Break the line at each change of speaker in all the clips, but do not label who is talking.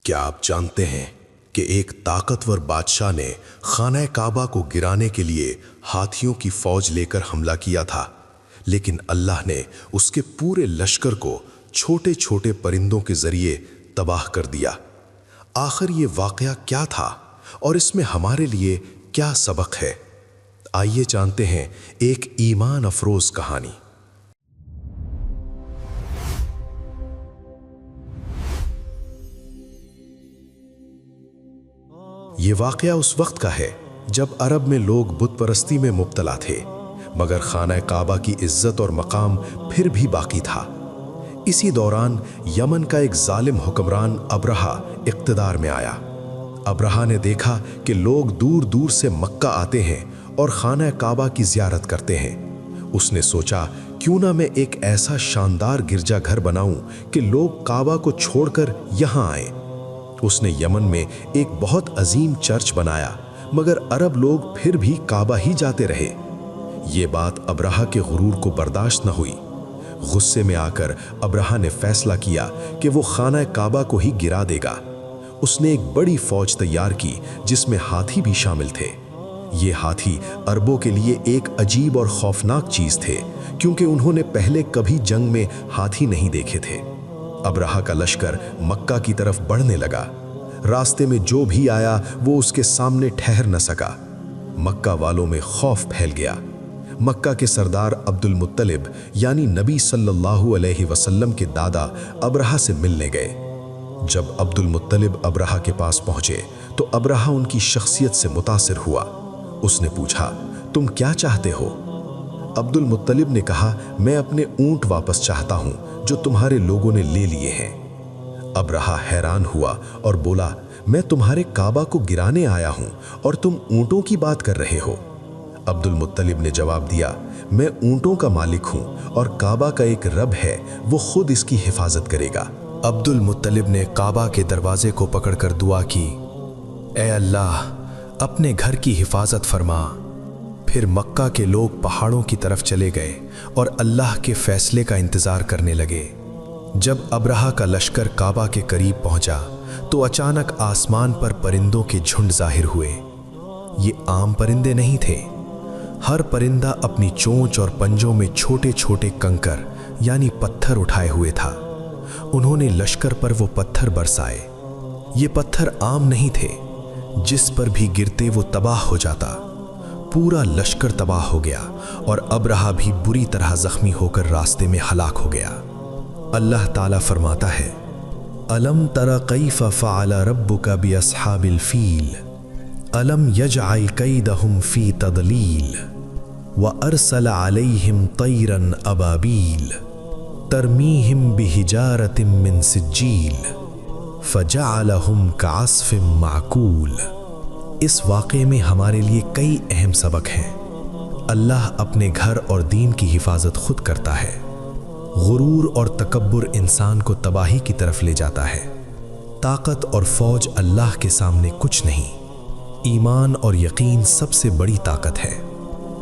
کیا آپ جانتے ہیں کہ ایک طاقتور بادشاہ نے خانہ کعبہ کو گرانے کے لیے ہاتھیوں کی فوج لے کر حملہ کیا تھا، لیکن اللہ نے اس کے پورے لشکر کو چھوٹے چھوٹے پرندوں کے ذریعے تباہ کر دیا۔ آخر یہ واقعہ کیا تھا اور اس میں ہمارے لیے کیا سبق ہے؟ آئیے جانتے ہیں ایک ایمان افروز کہانی۔ یہ واقعہ اس وقت کا ہے جب عرب میں لوگ بت پرستی میں مبتلا تھے، مگر خانہ کعبہ کی عزت اور مقام پھر بھی باقی تھا۔ اسی دوران یمن کا ایک ظالم حکمران ابرہہ اقتدار میں آیا۔ ابرہہ نے دیکھا کہ لوگ دور دور سے مکہ آتے ہیں اور خانہ کعبہ کی زیارت کرتے ہیں۔ اس نے سوچا کیوں نہ میں ایک ایسا شاندار گرجا گھر بناؤں کہ لوگ کعبہ کو چھوڑ کر یہاں آئیں۔ اس نے یمن میں ایک بہت عظیم چرچ بنایا، مگر عرب لوگ پھر بھی کعبہ ہی جاتے رہے۔ یہ بات ابرہہ کے غرور کو برداشت نہ ہوئی۔ غصے میں آ کر ابرہہ نے فیصلہ کیا کہ وہ خانہ کعبہ کو ہی گرا دے گا۔ اس نے ایک بڑی فوج تیار کی جس میں ہاتھی بھی شامل تھے۔ یہ ہاتھی عربوں کے لیے ایک عجیب اور خوفناک چیز تھے، کیونکہ انہوں نے پہلے کبھی جنگ میں ہاتھی نہیں دیکھے تھے۔ ابرہہ کا لشکر مکہ کی طرف بڑھنے لگا۔ راستے میں جو بھی آیا وہ اس کے سامنے ٹھہر نہ سکا۔ مکہ والوں میں خوف پھیل گیا۔ مکہ کے سردار عبد المطلب یعنی نبی صلی اللہ علیہ وسلم کے دادا ابرہہ سے ملنے گئے۔ جب عبد المطلب ابرہہ کے پاس پہنچے تو ابرہہ ان کی شخصیت سے متاثر ہوا۔ اس نے پوچھا، تم کیا چاہتے ہو؟ عبد المطلب نے کہا، میں اپنے اونٹ واپس چاہتا ہوں جو تمہارے لوگوں نے لے لیے ہیں۔ ابرہہ حیران ہوا اور بولا، میں تمہارے کعبہ کو گرانے آیا ہوں اور تم اونٹوں کی بات کر رہے ہو؟ عبد المطلب نے جواب دیا، میں اونٹوں کا مالک ہوں اور کعبہ کا ایک رب ہے، وہ خود اس کی حفاظت کرے گا۔ عبد المطلب نے کعبہ کے دروازے کو پکڑ کر دعا کی، اے اللہ اپنے گھر کی حفاظت فرما۔ پھر مکہ کے لوگ پہاڑوں کی طرف چلے گئے اور اللہ کے فیصلے کا انتظار کرنے لگے۔ جب ابرہہ کا لشکر کعبہ کے قریب پہنچا تو اچانک آسمان پر پرندوں کے جھنڈ ظاہر ہوئے۔ یہ عام پرندے نہیں تھے۔ ہر پرندہ اپنی چونچ اور پنجوں میں چھوٹے چھوٹے کنکر یعنی پتھر اٹھائے ہوئے تھا۔ انہوں نے لشکر پر وہ پتھر برسائے۔ یہ پتھر عام نہیں تھے، جس پر بھی گرتے وہ تباہ ہو جاتا۔ پورا لشکر تباہ ہو گیا اور ابرہہ بھی بری طرح زخمی ہو کر راستے میں ہلاک ہو گیا۔ اللہ تعالیٰ فرماتا ہے، أَلَمْ تَرَ كَيْفَ فَعَلَ رَبُّكَ بِأَصْحَابِ الْفِيلِ أَلَمْ يَجْعَلْ كَيْدَهُمْ فِي تَضْلِيلٍ وَأَرْسَلَ عَلَيْهِمْ طَيْرًا أَبَابِيلَ تَرْمِيهِمْ بِحِجَارَةٍ مِّن سِجِّيلٍ فَجَعَلَهُمْ كَعَصْفٍ مَّعْكُولٍ۔ اس واقعے میں ہمارے لیے کئی اہم سبق ہیں۔ اللہ اپنے گھر اور دین کی حفاظت خود کرتا ہے۔ غرور اور تکبر انسان کو تباہی کی طرف لے جاتا ہے۔ طاقت اور فوج اللہ کے سامنے کچھ نہیں۔ ایمان اور یقین سب سے بڑی طاقت ہے۔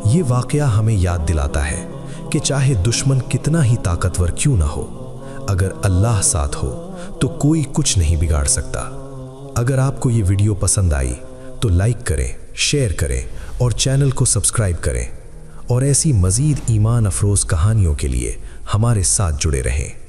یہ واقعہ ہمیں یاد دلاتا ہے کہ چاہے دشمن کتنا ہی طاقتور کیوں نہ ہو، اگر اللہ ساتھ ہو تو کوئی کچھ نہیں بگاڑ سکتا۔ اگر آپ کو یہ ویڈیو پسند آئی تو لائک کریں، شیئر کریں اور چینل کو سبسکرائب کریں، اور ایسی مزید ایمان افروز کہانیوں کے لیے ہمارے ساتھ جڑے رہیں۔